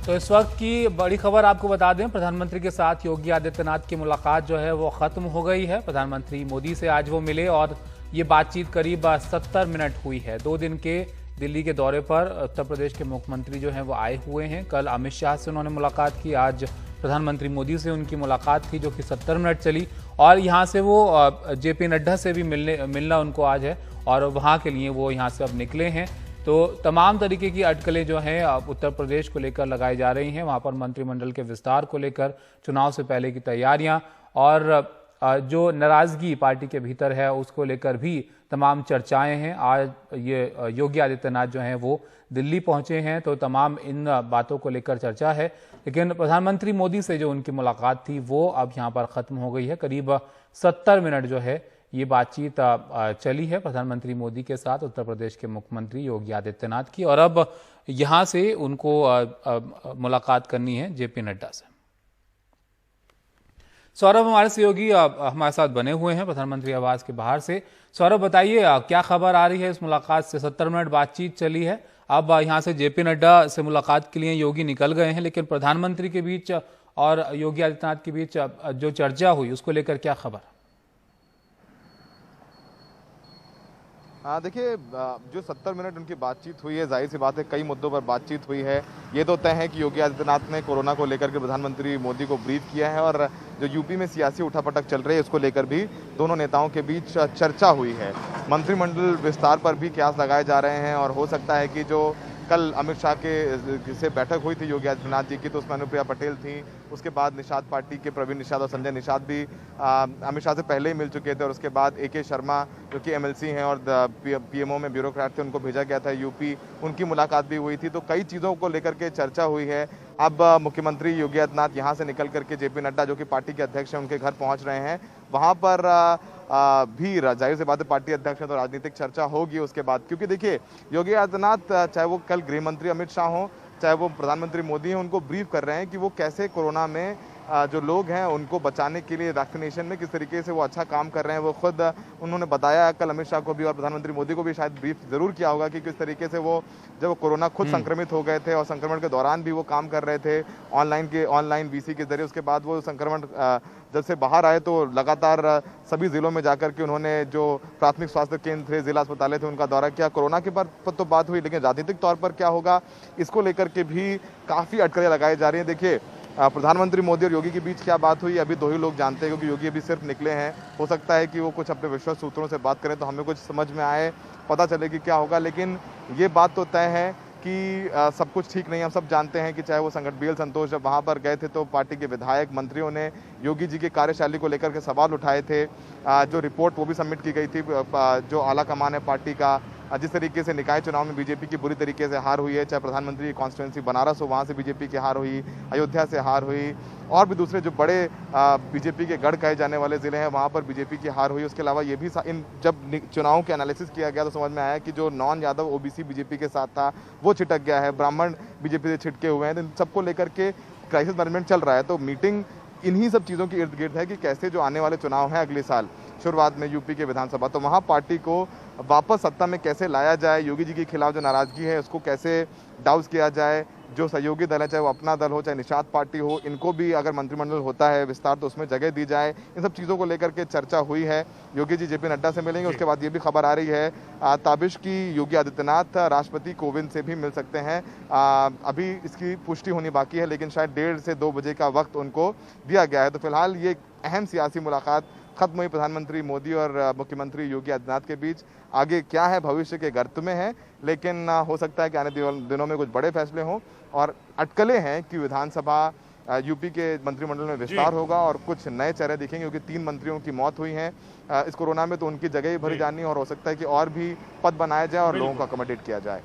तो इस वक्त की बड़ी खबर आपको बता दें, प्रधानमंत्री के साथ योगी आदित्यनाथ की मुलाकात जो है वो खत्म हो गई है। प्रधानमंत्री मोदी से आज वो मिले और ये बातचीत करीब 70 मिनट हुई है। 2 दिन के दिल्ली के दौरे पर उत्तर प्रदेश के मुख्यमंत्री जो हैं वो आए हुए हैं। कल अमित शाह से उन्होंने मुलाकात की, आज प्रधानमंत्री मोदी से उनकी मुलाकात थी जो कि 70 मिनट चली। और यहाँ से वो जेपी नड्डा से भी मिलना उनको आज है और वहाँ के लिए वो यहाँ से अब निकले हैं। तो तमाम तरीके की अटकलें जो हैं उत्तर प्रदेश को लेकर लगाई जा रही हैं। वहाँ पर मंत्रिमंडल के विस्तार को लेकर, चुनाव से पहले की तैयारियां और जो नाराजगी पार्टी के भीतर है उसको लेकर भी तमाम चर्चाएं हैं। आज ये योगी आदित्यनाथ जो हैं वो दिल्ली पहुंचे हैं, तो तमाम इन बातों को लेकर चर्चा है। लेकिन प्रधानमंत्री मोदी से जो उनकी मुलाकात थी वो अब यहाँ पर खत्म हो गई है। करीब 70 मिनट जो है ये बातचीत चली है प्रधानमंत्री मोदी के साथ उत्तर प्रदेश के मुख्यमंत्री योगी आदित्यनाथ की, और अब यहां से उनको मुलाकात करनी है जेपी नड्डा से। सौरभ हमारे सहयोगी हमारे साथ बने हुए हैं प्रधानमंत्री आवास के बाहर से। सौरभ बताइए क्या खबर आ रही है इस मुलाकात से? 70 मिनट बातचीत चली है, अब यहां से जेपी नड्डा से मुलाकात के लिए योगी निकल गए हैं, लेकिन प्रधानमंत्री के बीच और योगी आदित्यनाथ के बीच जो चर्चा हुई उसको लेकर क्या खबर? देखिए, जो 70 मिनट उनकी बातचीत हुई है, जाहिर सी बात है कई मुद्दों पर बातचीत हुई है। ये तो तय है कि योगी आदित्यनाथ ने कोरोना को लेकर के प्रधानमंत्री मोदी को ब्रीफ किया है और जो यूपी में सियासी उठापटक चल रही है उसको लेकर भी दोनों नेताओं के बीच चर्चा हुई है। मंत्रिमंडल विस्तार पर भी कयास लगाए जा रहे हैं और हो सकता है कि जो कल अमित शाह के से बैठक हुई थी योगी आदित्यनाथ जी की, तो उसमें अनुप्रिया पटेल थी, उसके बाद निषाद पार्टी के प्रवीण निषाद और संजय निषाद भी अमित शाह से पहले ही मिल चुके थे, और उसके बाद ए के शर्मा जो कि एमएलसी हैं और पीएमओ में ब्यूरोक्रेट थे, उनको भेजा गया था यूपी, उनकी मुलाकात भी हुई थी। तो कई चीज़ों को लेकर के चर्चा हुई है। अब मुख्यमंत्री योगी आदित्यनाथ यहाँ से निकल करके जेपी नड्डा जो कि पार्टी के अध्यक्ष हैं उनके घर पहुँच रहे हैं। वहाँ पर भी जाहिर सी बात है पार्टी अध्यक्ष है तो राजनीतिक चर्चा होगी उसके बाद, क्योंकि देखिए योगी आदित्यनाथ चाहे वो कल गृह मंत्री अमित शाह हो, चाहे वो प्रधानमंत्री मोदी हैं, उनको ब्रीफ कर रहे हैं कि वो कैसे कोरोना में जो लोग हैं उनको बचाने के लिए वैक्सीनेशन में किस तरीके से वो अच्छा काम कर रहे हैं। वो खुद उन्होंने बताया कल अमित शाह को भी और प्रधानमंत्री मोदी को भी शायद ब्रीफ जरूर किया होगा कि किस तरीके से वो जब कोरोना खुद संक्रमित हो गए थे और संक्रमण के दौरान भी वो काम कर रहे थे ऑनलाइन वीसी के जरिए। उसके बाद वो संक्रमण जब से बाहर आए तो लगातार सभी जिलों में जाकर के उन्होंने जो प्राथमिक स्वास्थ्य केंद्र थे, जिला अस्पताल थे, उनका दौरा किया। कोरोना के पर तो बात हुई, लेकिन राजनीतिक तौर पर क्या होगा इसको लेकर के भी काफ़ी अटकलें लगाई जा रही हैं। देखिए, प्रधानमंत्री मोदी और योगी के बीच क्या बात हुई अभी दो ही लोग जानते हैं, क्योंकि योगी अभी सिर्फ निकले हैं। हो सकता है कि वो कुछ अपने विश्वस्त सूत्रों से बात करें तो हमें कुछ समझ में आए, पता चले कि क्या होगा। लेकिन ये बात तो तय है कि सब कुछ ठीक नहीं। हम सब जानते हैं कि चाहे वो BL संतोष जब वहाँ पर गए थे तो पार्टी के विधायक मंत्रियों ने योगी जी की कार्यशैली को लेकर के सवाल उठाए थे। जो रिपोर्ट वो भी सबमिट की गई थी, जो आला कमान है पार्टी का, जिस तरीके से निकाय चुनाव में बीजेपी की बुरी तरीके से हार हुई है, चाहे प्रधानमंत्री की कॉन्स्टिट्यूंसी बनारस हो वहाँ से बीजेपी की हार हुई, अयोध्या से हार हुई, और भी दूसरे जो बड़े बीजेपी के गढ़ कहे जाने वाले ज़िले हैं वहाँ पर बीजेपी की हार हुई। उसके अलावा ये भी जब चुनाव के एनालिसिस किया गया तो समझ में आया कि जो नॉन यादव ओबीसी बीजेपी के साथ था वो छिटक गया है, ब्राह्मण बीजेपी से छिटके हुए हैं। तो इन सबको लेकर के क्राइसिस मैनेजमेंट चल रहा है। तो मीटिंग इन्हीं सब चीज़ों के इर्द गिर्द है कि कैसे जो आने वाले चुनाव हैं अगले साल शुरुआत में यूपी के विधानसभा, तो वहाँ पार्टी को वापस सत्ता में कैसे लाया जाए, योगी जी के खिलाफ जो नाराजगी है उसको कैसे डाउस किया जाए। जो सहयोगी दल है, चाहे वो अपना दल हो चाहे निषाद पार्टी हो, इनको भी अगर मंत्रिमंडल होता है विस्तार तो उसमें जगह दी जाए। इन सब चीज़ों को लेकर के चर्चा हुई है। योगी जी जेपी नड्डा से मिलेंगे। उसके बाद ये भी खबर आ रही है ताबिश की योगी आदित्यनाथ राष्ट्रपति कोविंद से भी मिल सकते हैं। अभी इसकी पुष्टि होनी बाकी है, लेकिन शायद 1:30 से 2 बजे का वक्त उनको दिया गया है। तो फिलहाल ये अहम सियासी मुलाकात खत्म हुई प्रधानमंत्री मोदी और मुख्यमंत्री योगी आदित्यनाथ के बीच। आगे क्या है भविष्य के गर्त में है, लेकिन हो सकता है कि आने दिनों में कुछ बड़े फैसले हों। और अटकलें हैं कि विधानसभा यूपी के मंत्रिमंडल में विस्तार होगा और कुछ नए चेहरे दिखेंगे, क्योंकि 3 मंत्रियों की मौत हुई है इस कोरोना में, तो उनकी जगह ही भरी जानी है और हो सकता है कि और भी पद बनाए जाए और लोगों को अकोमोडेट किया जाए।